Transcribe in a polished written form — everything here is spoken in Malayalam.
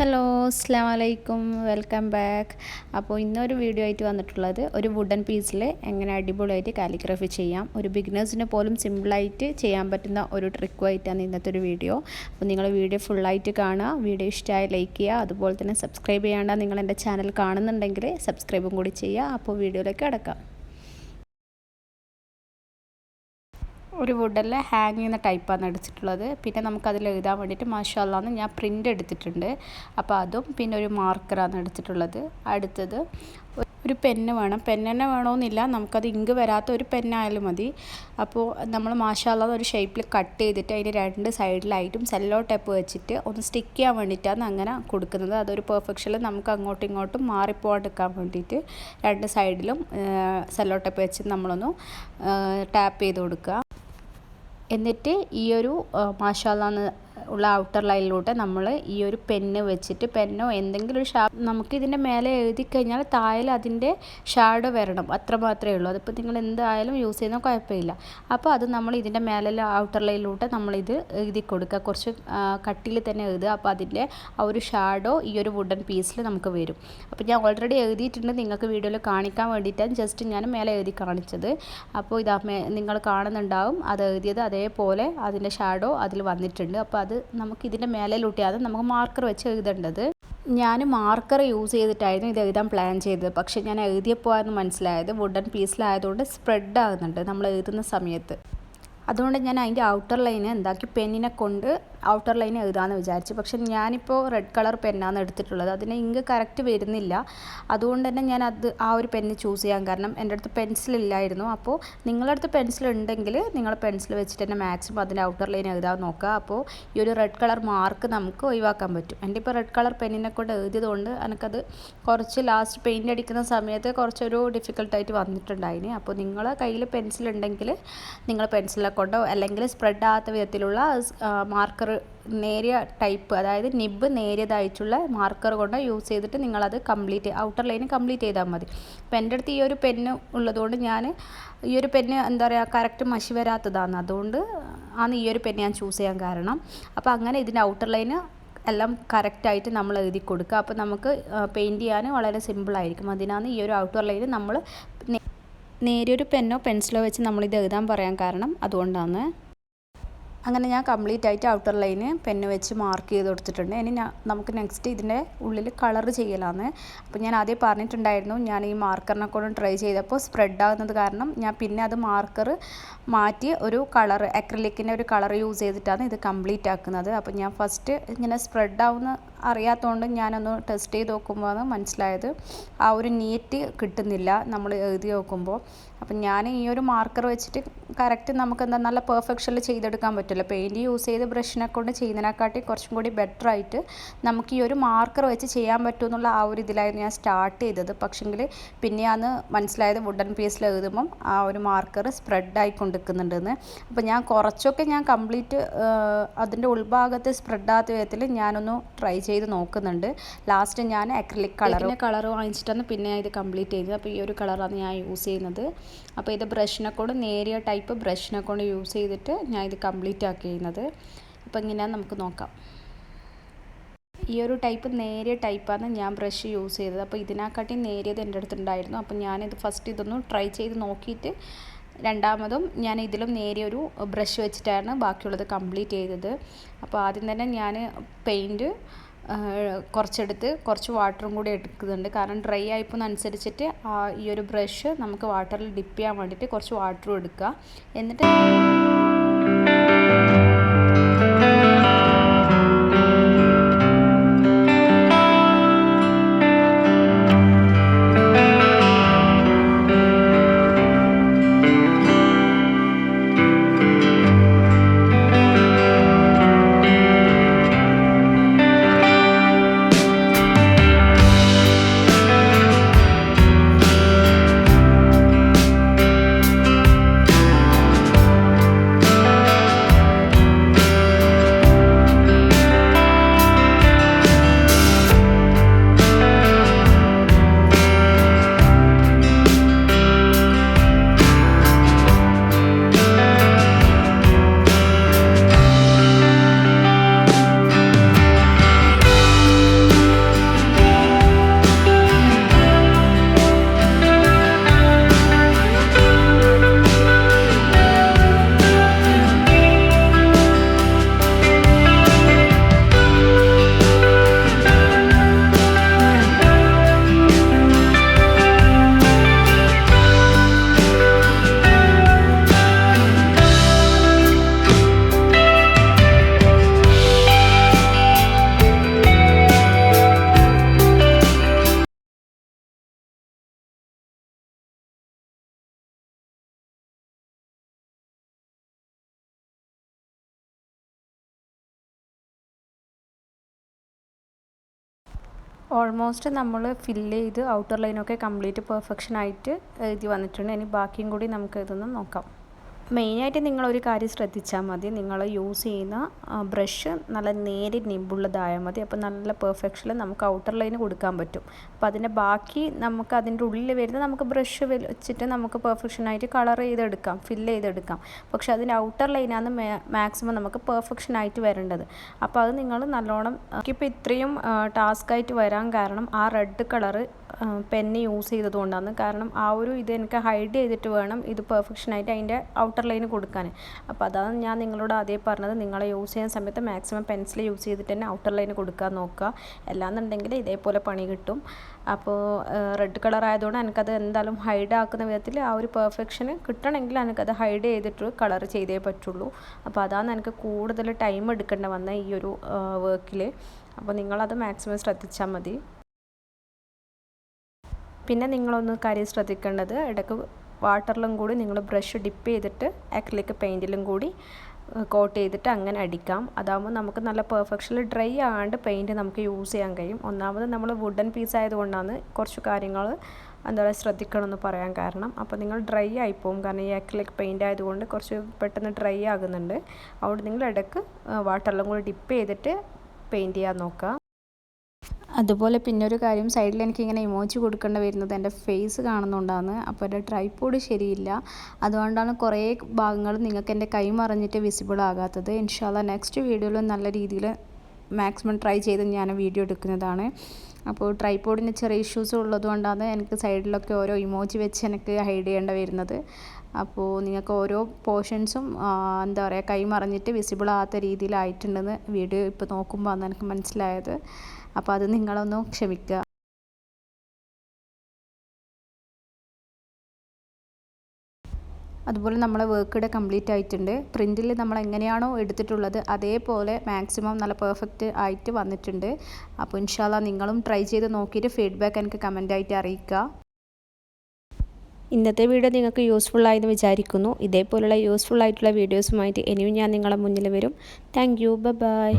ഹലോ അസ്സലാമു അലൈക്കും വെൽക്കം ബാക്ക്. അപ്പോൾ ഇന്നൊരു വീഡിയോ ആയിട്ട് വന്നിട്ടുള്ളത് ഒരു വുഡൻ പീസിൽ എങ്ങനെ അടിപൊളിയായിട്ട് കാലിഗ്രഫി ചെയ്യാം, ഒരു ബിഗിനേഴ്സിന് പോലും സിമ്പിളായിട്ട് ചെയ്യാൻ പറ്റുന്ന ഒരു ട്രിക്കുമായിട്ടാണ് ഇന്നത്തെ ഒരു വീഡിയോ. അപ്പോൾ നിങ്ങൾ വീഡിയോ ഫുള്ളായിട്ട് കാണുക. വീഡിയോ ഇഷ്ടമായി ലൈക്ക് ചെയ്യുക, അതുപോലെ തന്നെ സബ്സ്ക്രൈബ് ചെയ്യാണ്ട് നിങ്ങൾ എൻ്റെ ചാനൽ കാണുന്നുണ്ടെങ്കിൽ സബ്സ്ക്രൈബും കൂടി ചെയ്യുക. അപ്പോൾ വീഡിയോയിലേക്ക് കിടക്കാം. ഒരു വുഡല്ല ഹാങ് ചെയ്യുന്ന ടൈപ്പാണ് എടുത്തിട്ടുള്ളത്. പിന്നെ നമുക്കതിൽ എഴുതാൻ വേണ്ടിയിട്ട് മാഷാ അല്ലാഹ് ഞാൻ പ്രിൻ്റ് എടുത്തിട്ടുണ്ട്. അപ്പോൾ അതും പിന്നെ ഒരു മാർക്കറാണ് എടുത്തിട്ടുള്ളത്. അടുത്തത് ഒരു പെന്ന് വേണം. പെന്ന് തന്നെ വേണമെന്നില്ല, നമുക്കത് ഇങ്ക് വരാത്ത ഒരു പെന്നായാലും മതി. അപ്പോൾ നമ്മൾ മാഷാ അല്ലാഹ് ഒരു ഷേപ്പിൽ കട്ട് ചെയ്തിട്ട് അതിൻ്റെ രണ്ട് സൈഡിലായിട്ടും സെല്ലോ ടേപ്പ് വെച്ചിട്ട് ഒന്ന് സ്റ്റിക്ക് ചെയ്യാൻ വേണ്ടിയിട്ടാണ് അങ്ങനെ കൊടുക്കുന്നത്. അതൊരു പെർഫെക്ഷനിൽ നമുക്ക് അങ്ങോട്ടും ഇങ്ങോട്ടും മാറിപ്പോകാണ്ടിരിക്കാൻ വേണ്ടിയിട്ട് രണ്ട് സൈഡിലും സെല്ലോ ടേപ്പ് വെച്ച് നമ്മളൊന്ന് ടാപ്പ് ചെയ്ത് കൊടുക്കുക. എന്നിട്ട് ഈ ഒരു മാഷാ അല്ലാഹ് ഉള്ള ഔട്ടർ ലൈനിലൂടെ നമ്മൾ ഈ ഒരു പെന്ന് വെച്ചിട്ട്, പെന്നോ എന്തെങ്കിലും ഒരു നമുക്ക് ഇതിൻ്റെ മേലെ എഴുതി കഴിഞ്ഞാൽ താഴെ അതിൻ്റെ ഷാഡോ വരണം, അത്ര മാത്രമേ ഉള്ളൂ. അതിപ്പോൾ നിങ്ങൾ എന്തായാലും യൂസ് ചെയ്യുന്ന കുഴപ്പമില്ല. അപ്പോൾ അത് നമ്മൾ ഇതിൻ്റെ മേലെ ഔട്ടർ ലൈനിലൂടെ നമ്മളിത് എഴുതി കൊടുക്കുക, കുറച്ച് കട്ടിയിൽ തന്നെ എഴുതുക. അപ്പോൾ അതിൻ്റെ ആ ഒരു ഷാഡോ ഈ ഒരു വുഡൻ പീസിൽ നമുക്ക് വരും. അപ്പോൾ ഞാൻ ഓൾറെഡി എഴുതിയിട്ടുണ്ട്, നിങ്ങൾക്ക് വീഡിയോയിൽ കാണിക്കാൻ വേണ്ടിയിട്ടാണ് ജസ്റ്റ് ഞാൻ മേലെ എഴുതി കാണിച്ചത്. അപ്പോൾ ഇതാ നിങ്ങൾ കാണുന്നുണ്ടാവും അത് എഴുതിയത് അതേപോലെ അതിൻ്റെ ഷാഡോ അതിൽ വന്നിട്ടുണ്ട്. അപ്പോൾ അത് നമുക്ക് ഇതിൻ്റെ മേലിലൂട്ടിയാണ് നമുക്ക് മാർക്കർ വെച്ച് എഴുതേണ്ടത്. ഞാൻ മാർക്കർ യൂസ് ചെയ്തിട്ടായിരുന്നു ഇത് എഴുതാൻ പ്ലാൻ ചെയ്തത്. പക്ഷേ ഞാൻ എഴുതിയപ്പോഴാണ് മനസ്സിലായത് വുഡൻ പീസിലായതുകൊണ്ട് സ്പ്രെഡ് ആകുന്നുണ്ട് നമ്മൾ എഴുതുന്ന സമയത്ത്. അതുകൊണ്ട് ഞാൻ അതിൻ്റെ ഔട്ടർ ലൈന് എന്താക്കി പെന്നിനെ കൊണ്ട് ഔട്ടർ ലൈൻ എഴുതാമെന്ന് വിചാരിച്ചു. പക്ഷെ ഞാനിപ്പോൾ റെഡ് കളർ പെന്നാണ് എടുത്തിട്ടുള്ളത്, അതിന് ഇങ്ക് കറക്റ്റ് വരുന്നില്ല. അതുകൊണ്ട് തന്നെ ഞാൻ ആ ഒരു പെന്ന് ചൂസ് ചെയ്യാൻ കാരണം എൻ്റെ അടുത്ത് പെൻസിലില്ലായിരുന്നു. അപ്പോൾ നിങ്ങളുടെ അടുത്ത് പെൻസിൽ ഉണ്ടെങ്കിൽ നിങ്ങൾ പെൻസിൽ വെച്ചിട്ട് തന്നെ മാക്സിമം അതിൻ്റെ ഔട്ടർ ലൈൻ എഴുതാൻ നോക്കുക. അപ്പോൾ ഈ ഒരു റെഡ് കളർ മാർക്ക് നമുക്ക് ഒഴിവാക്കാൻ പറ്റും. എൻ്റെ ഇപ്പോൾ റെഡ് കളർ പെന്നിനെ കൊണ്ട് എഴുതിയതുകൊണ്ട് എനിക്കത് കുറച്ച് ലാസ്റ്റ് പെയിൻ്റ് അടിക്കുന്ന സമയത്ത് കുറച്ചൊരു ഡിഫിക്കൽട്ടായിട്ട് വന്നിട്ടുണ്ടായിന്. അപ്പോൾ നിങ്ങളെ കയ്യിൽ പെൻസിൽ ഉണ്ടെങ്കിൽ നിങ്ങൾ പെൻസിലെ കൊണ്ടോ അല്ലെങ്കിൽ സ്പ്രെഡ് ആകാത്ത വിധത്തിലുള്ള മാർക്കർ നേരിയ ടൈപ്പ്, അതായത് നിബ് നേരിയതായിട്ടുള്ള മാർക്കർ കൊണ്ട് യൂസ് ചെയ്തിട്ട് നിങ്ങളത് ഔട്ടർ ലൈൻ കംപ്ലീറ്റ് ചെയ്താൽ മതി. അപ്പോൾ എൻ്റെ അടുത്ത് ഈ ഒരു പെന്ന് ഉള്ളതുകൊണ്ട് ഞാൻ ഈ ഒരു പെന്ന് എന്താ പറയുക കറക്റ്റ് മഷി വരാത്തതാണ്, അതുകൊണ്ട് ആണ് ഈ ഒരു പെന്ന് ഞാൻ ചൂസ് ചെയ്യാൻ കാരണം. അപ്പോൾ അങ്ങനെ ഇതിൻ്റെ ഔട്ടർ ലൈന് എല്ലാം കറക്റ്റായിട്ട് നമ്മൾ എഴുതി കൊടുക്കുക. അപ്പോൾ നമുക്ക് പെയിൻറ്റ് ചെയ്യാൻ വളരെ സിമ്പിളായിരിക്കും. അതിനാണ് ഈ ഒരു ഔട്ടർ ലൈന് നമ്മൾ നേരിയൊരു പെന്നോ പെൻസിലോ വെച്ച് നമ്മളിത് എഴുതാൻ പറയാൻ കാരണം അതുകൊണ്ടാണ്. അങ്ങനെ ഞാൻ കംപ്ലീറ്റ് ആയിട്ട് ഔട്ടർ ലൈന് പെന്ന് വെച്ച് മാർക്ക് ചെയ്ത് കൊടുത്തിട്ടുണ്ട്. ഇനി നമുക്ക് നെക്സ്റ്റ് ഇതിൻ്റെ ഉള്ളിൽ കളർ ചെയ്യലാണ്. അപ്പോൾ ഞാൻ ആദ്യം പറഞ്ഞിട്ടുണ്ടായിരുന്നു, ഞാൻ ഈ മാർക്കറിനെ കൊണ്ട് ട്രൈ ചെയ്തപ്പോൾ സ്പ്രെഡ് ആകുന്നത് കാരണം ഞാൻ പിന്നെ അത് മാർക്കർ മാറ്റി ഒരു കളർ അക്രിലിക്കിൻ്റെ ഒരു കളർ യൂസ് ചെയ്തിട്ടാണ് ഇത് കംപ്ലീറ്റ് ആക്കുന്നത്. അപ്പോൾ ഞാൻ ഫസ്റ്റ് ഇങ്ങനെ സ്പ്രെഡ് ആവുന്ന അറിയാത്തതുകൊണ്ട് ഞാനൊന്ന് ടെസ്റ്റ് ചെയ്ത് നോക്കുമ്പോഴാണ് മനസ്സിലായത് ആ ഒരു നീറ്റ് കിട്ടുന്നില്ല നമ്മൾ എഴുതി നോക്കുമ്പോൾ. അപ്പം ഞാൻ ഈ ഒരു മാർക്കർ വെച്ചിട്ട് കറക്റ്റ് നമുക്ക് എന്താ നല്ല പെർഫെക്ഷനിൽ ചെയ്തെടുക്കാൻ പറ്റില്ല. പെയിൻറ്റ് യൂസ് ചെയ്ത് ബ്രഷിനെ കൊണ്ട് ചെയ്യുന്നതിനെക്കാട്ടി കുറച്ചും കൂടി ബെറ്ററായിട്ട് നമുക്ക് ഈ ഒരു മാർക്കർ വെച്ച് ചെയ്യാൻ പറ്റുമെന്നുള്ള ആ ഒരു ഇതിലായിരുന്നു ഞാൻ സ്റ്റാർട്ട് ചെയ്തത്. പക്ഷെങ്കിൽ പിന്നെയാണ് മനസ്സിലായത് വുഡൻ പീസിൽ എഴുതുമ്പം ആ ഒരു മാർക്കർ സ്പ്രെഡ് ആയിക്കൊണ്ടിരിക്കുന്നുണ്ടെന്ന്. അപ്പോൾ ഞാൻ കുറച്ചൊക്കെ ഞാൻ കംപ്ലീറ്റ് അതിൻ്റെ ഉൾഭാഗത്ത് സ്പ്രെഡ് ആകാത്ത വിധത്തിൽ ഞാനൊന്ന് ട്രൈ ചെയ്ത് നോക്കുന്നുണ്ട്. ലാസ്റ്റ് ഞാൻ അക്രിലിക് കളർ വാങ്ങിച്ചിട്ടാണ് പിന്നെ ഇത് കംപ്ലീറ്റ് ചെയ്തത്. അപ്പോൾ ഈ ഒരു കളറാണ് ഞാൻ യൂസ് ചെയ്യുന്നത്. അപ്പോൾ ഇത് ബ്രഷിനെ കൊണ്ട് നേരിയ ടൈപ്പ് ബ്രഷിനെ കൊണ്ട് യൂസ് ചെയ്തിട്ട് ഞാൻ ഇത് കംപ്ലീറ്റ് ആക്കി ചെയ്യുന്നത്. അപ്പോൾ ഇങ്ങനെയാണ് നമുക്ക് നോക്കാം. ഈ ഒരു ടൈപ്പ് നേരിയ ടൈപ്പാണ് ഞാൻ ബ്രഷ് യൂസ് ചെയ്തത്. അപ്പോൾ ഇതിനെക്കാട്ടി നേരിയത് എൻ്റെ അടുത്തുണ്ടായിരുന്നു. അപ്പോൾ ഞാനിത് ഫസ്റ്റ് ഇതൊന്ന് ട്രൈ ചെയ്ത് നോക്കിയിട്ട് രണ്ടാമതും ഞാൻ ഇതിലും നേരിയൊരു ബ്രഷ് വെച്ചിട്ടാണ് ബാക്കിയുള്ളത് കംപ്ലീറ്റ് ചെയ്തത്. അപ്പോൾ ആദ്യം തന്നെ ഞാൻ പെയിൻറ്റ് കുറച്ചെടുത്ത് കുറച്ച് വാട്ടറും കൂടി എടുക്കുന്നുണ്ട്. കാരണം ഡ്രൈ ആയിപ്പോന്നനുസരിച്ചിട്ട് ഈ ഒരു ബ്രഷ് നമുക്ക് വാട്ടറിൽ ഡിപ്പ് ചെയ്യാൻ വേണ്ടിയിട്ട് കുറച്ച് വാട്ടറും എടുക്കുക. എന്നിട്ട് ഓൾമോസ്റ്റ് നമ്മൾ ഫില്ല് ചെയ്ത് ഔട്ടർ ലൈനൊക്കെ കംപ്ലീറ്റ് പെർഫെക്ഷൻ ആയിട്ട് എഴുതി വന്നിട്ടുണ്ട്. ഇനി ബാക്കിയും കൂടി നമുക്ക് ഇതൊന്ന് നോക്കാം. മെയിനായിട്ട് നിങ്ങളൊരു കാര്യം ശ്രദ്ധിച്ചാൽ മതി, നിങ്ങൾ യൂസ് ചെയ്യുന്ന ബ്രഷ് നല്ല നേരി നിബുള്ളതായാൽ മതി. അപ്പോൾ നല്ല പെർഫെക്ഷനിൽ നമുക്ക് ഔട്ടർ ലൈന് കൊടുക്കാൻ പറ്റും. അപ്പോൾ അതിൻ്റെ ബാക്കി നമുക്ക് അതിൻ്റെ ഉള്ളിൽ വരുന്ന നമുക്ക് ബ്രഷ് വെച്ചിട്ട് നമുക്ക് പെർഫെക്ഷനായിട്ട് കളർ ചെയ്തെടുക്കാം, ഫില്ല് ചെയ്തെടുക്കാം. പക്ഷേ അതിൻ്റെ ഔട്ടർ ലൈനാണ് മാക്സിമം നമുക്ക് പെർഫെക്ഷനായിട്ട് വരേണ്ടത്. അപ്പോൾ അത് നിങ്ങൾ നല്ലോണം ഇപ്പോൾ ഇത്രയും ടാസ്ക്കായിട്ട് വരാൻ കാരണം ആ റെഡ് കളറ് പെന്ന് യൂസ് ചെയ്തതുകൊണ്ടാണ്. കാരണം ആ ഒരു ഇത് എനിക്ക് ഹൈഡ് ചെയ്തിട്ട് വേണം ഇത് പെർഫെക്ഷനായിട്ട് അതിൻ്റെ ഔട്ടർ ലൈന് കൊടുക്കാൻ. അപ്പോൾ അതാണ് ഞാൻ നിങ്ങളോട് ആദ്യം പറഞ്ഞത്, നിങ്ങളെ യൂസ് ചെയ്യുന്ന സമയത്ത് മാക്സിമം പെൻസിൽ യൂസ് ചെയ്തിട്ട് തന്നെ ഔട്ടർ ലൈന് കൊടുക്കാൻ നോക്കുക. അല്ലാന്നുണ്ടെങ്കിൽ ഇതേപോലെ പണി കിട്ടും. അപ്പോൾ റെഡ് കളർ ആയതുകൊണ്ട് എനിക്കത് എന്തായാലും ഹൈഡ് ആക്കുന്ന വിധത്തിൽ ആ ഒരു പെർഫെക്ഷന് കിട്ടണമെങ്കിൽ എനിക്കത് ഹൈഡ് ചെയ്തിട്ട് കളർ ചെയ്തേ പറ്റുള്ളൂ. അപ്പോൾ അതാണ് എനിക്ക് കൂടുതൽ ടൈം എടുക്കേണ്ടി വന്ന ഈ ഒരു വർക്കിൽ. അപ്പോൾ നിങ്ങളത് മാക്സിമം ശ്രദ്ധിച്ചാൽ മതി. പിന്നെ നിങ്ങളൊന്ന് കാര്യം ശ്രദ്ധിക്കേണ്ടത്, ഇടയ്ക്ക് വാട്ടറിലും കൂടി നിങ്ങൾ ബ്രഷ് ഡിപ്പ് ചെയ്തിട്ട് അക്രിലിക് പെയിൻറ്റിലും കൂടി കോട്ട് ചെയ്തിട്ട് അങ്ങനെ അടിക്കാം. അതാകുമ്പോൾ നമുക്ക് നല്ല പെർഫെക്ഷനിൽ ഡ്രൈ ആകാണ്ട് പെയിൻറ്റ് നമുക്ക് യൂസ് ചെയ്യാൻ കഴിയും. ഒന്നാമത് നമ്മൾ വുഡൻ പീസ് ആയതുകൊണ്ടാണ് കുറച്ച് കാര്യങ്ങൾ എന്താ പറയുക ശ്രദ്ധിക്കണമെന്ന് പറയാൻ കാരണം. അപ്പോൾ നിങ്ങൾ ഡ്രൈ ആയിപ്പോവും, കാരണം ഈ അക്രിലിക് പെയിൻ്റ് ആയതുകൊണ്ട് കുറച്ച് പെട്ടെന്ന് ഡ്രൈ ആകുന്നുണ്ട്. അതുകൊണ്ട് നിങ്ങൾ ഇടയ്ക്ക് വാട്ടറിലും കൂടി ഡിപ്പ് ചെയ്തിട്ട് പെയിൻറ്റ് ചെയ്യാൻ നോക്കുക. അതുപോലെ പിന്നെ ഒരു കാര്യം, സൈഡിൽ എനിക്കിങ്ങനെ ഇമോജി കൊടുക്കേണ്ടി വരുന്നത് എൻ്റെ ഫേസ് കാണുന്നുണ്ടാണ്. അപ്പോൾ എൻ്റെ ട്രൈപോഡ് ശരിയില്ല, അതുകൊണ്ടാണ് കുറേ ഭാഗങ്ങൾ നിങ്ങൾക്ക് എൻ്റെ കൈ മറിഞ്ഞിട്ട് വിസിബിൾ ആകാത്തത്. ഇൻഷാല്ലാ നെക്സ്റ്റ് വീഡിയോയിൽ നല്ല രീതിയിൽ മാക്സിമം ട്രൈ ചെയ്ത് ഞാൻ വീഡിയോ എടുക്കുന്നതാണ്. അപ്പോൾ ട്രൈപോഡിന് ചെറിയ ഇഷ്യൂസ് ഉള്ളതുകൊണ്ടാണ് എനിക്ക് സൈഡിലൊക്കെ ഓരോ ഇമോജി വെച്ച് എനിക്ക് ഹൈഡ് ചെയ്യേണ്ടി വരുന്നത്. അപ്പോൾ നിങ്ങൾക്ക് ഓരോ പോർഷൻസും എന്താ പറയുക കൈ മറിഞ്ഞിട്ട് വിസിബിൾ ആകാത്ത രീതിയിലായിട്ടുണ്ടെന്ന് വീഡിയോ ഇപ്പോൾ നോക്കുമ്പോൾ ആണ് എനിക്ക് മനസ്സിലായത്. അപ്പോൾ അത് നിങ്ങളൊന്ന് ക്ഷമിക്കുക. അതുപോലെ നമ്മളെ വർക്ക് ഇവിടെ കംപ്ലീറ്റ് ആയിട്ടുണ്ട്. പ്രിൻറ്റിൽ നമ്മൾ എങ്ങനെയാണോ എടുത്തിട്ടുള്ളത് അതേപോലെ മാക്സിമം നല്ല പെർഫെക്റ്റ് ആയിട്ട് വന്നിട്ടുണ്ട്. അപ്പോൾ ഇൻഷാല്ലാ നിങ്ങളും ട്രൈ ചെയ്ത് നോക്കിയിട്ട് ഫീഡ്ബാക്ക് എനിക്ക് കമൻറ്റായിട്ട് അറിയിക്കുക. ഇന്നത്തെ വീഡിയോ നിങ്ങൾക്ക് യൂസ്ഫുൾ ആയെന്ന് വിചാരിക്കുന്നു. ഇതേപോലുള്ള യൂസ്ഫുൾ ആയിട്ടുള്ള വീഡിയോസുമായിട്ട് ഇനിയും ഞാൻ നിങ്ങളുടെ മുന്നിൽ വരും. Thank you, by.